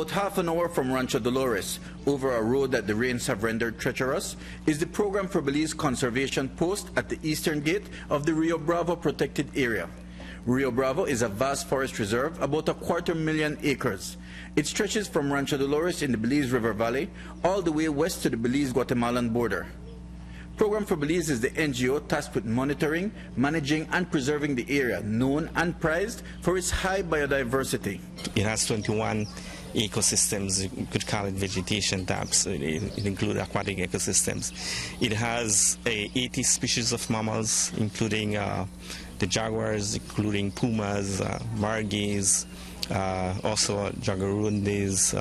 About half an hour from Rancho Dolores, over a road that the rains have rendered treacherous, is the Program for Belize Conservation Post at the eastern gate of the Rio Bravo protected area. Rio Bravo is a vast forest reserve, about 250,000 acres. It stretches from Rancho Dolores in the Belize River Valley all the way west to the Belize-Guatemalan border. Program for Belize is the NGO tasked with monitoring, managing and preserving the area, known and prized for its high biodiversity. It has 21 ecosystems. You could call it vegetation types. It includes aquatic ecosystems. It has 80 species of mammals, including the jaguars, including pumas, margis, also jaguarundis,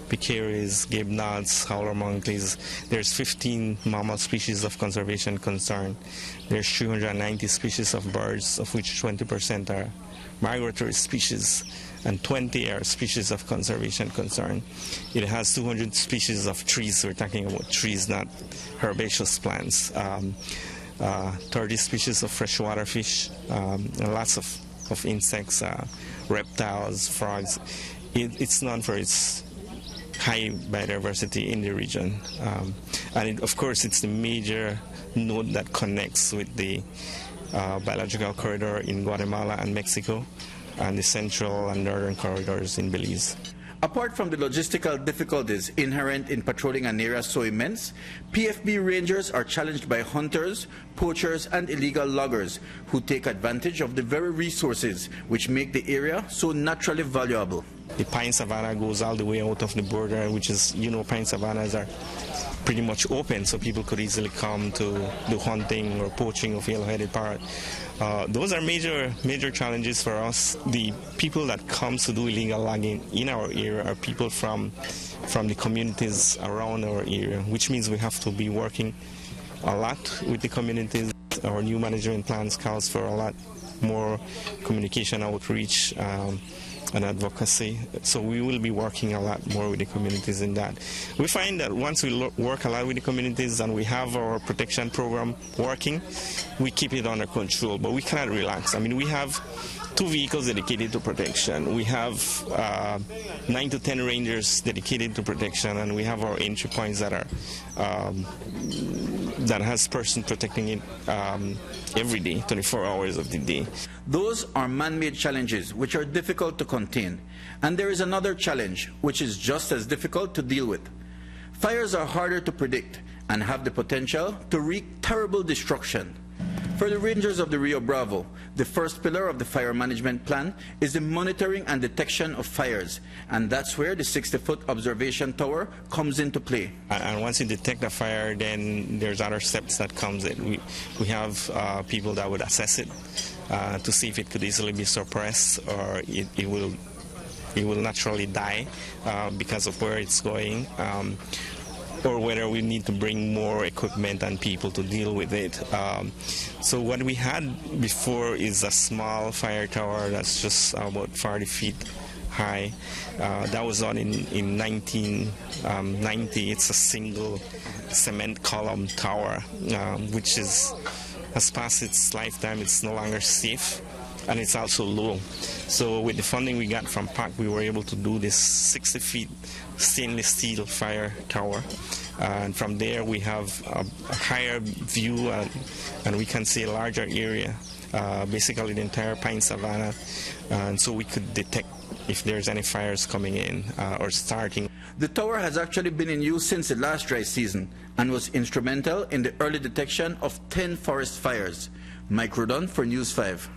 pecaries, gibnots, howler monkeys. There's 15 mammal species of conservation concern. There's 390 species of birds, of which 20% are migratory species, and 20 are species of conservation concern. It has 200 species of trees. We're talking about trees, not herbaceous plants. 30 species of freshwater fish, and lots of insects, reptiles, frogs. It's known for its high biodiversity in the region. Of course, it's the major node that connects with the biological corridor in Guatemala and Mexico, and the central and northern corridors in Belize. Apart from the logistical difficulties inherent in patrolling an area so immense, PFB rangers are challenged by hunters, poachers, and illegal loggers who take advantage of the very resources which make the area so naturally valuable. The pine savanna goes all the way out of the border, which is, pine savannas are pretty much open, so people could easily come to do hunting or poaching of yellow-headed parrot. Those are major challenges for us. The people that come to do illegal logging in our area are people from the communities around our area, which means we have to be working a lot with the communities. Our new management plans calls for a lot more communication outreach and advocacy. So we will be working a lot more with the communities in that. We find that once we work a lot with the communities and we have our protection program working, we keep it under control, but we cannot relax. I mean, we have 2 vehicles dedicated to protection. We have 9 to 10 rangers dedicated to protection, and we have our entry points that are that has person protecting it every day, 24 hours of the day. Those are man-made challenges which are difficult to contain. And there is another challenge which is just as difficult to deal with. Fires are harder to predict and have the potential to wreak terrible destruction. For the rangers of the Rio Bravo, the first pillar of the fire management plan is the monitoring and detection of fires, and that's where the 60-foot observation tower comes into play. And once you detect a fire, then there's other steps that comes in. We have people that would assess it to see if it could easily be suppressed, or it will naturally die because of where it's going. Or whether we need to bring more equipment and people to deal with it. So what we had before is a small fire tower that's just about 40 feet high. That was on in 1990. It's a single cement column tower, which has passed its lifetime. It's no longer safe, and it's also low. So with the funding we got from PAC, we were able to do this 60 feet stainless steel fire tower. And from there we have a higher view, and we can see a larger area, basically the entire pine savanna. And so we could detect if there's any fires coming in or starting. The tower has actually been in use since the last dry season and was instrumental in the early detection of 10 forest fires. Mike Rodon for News 5.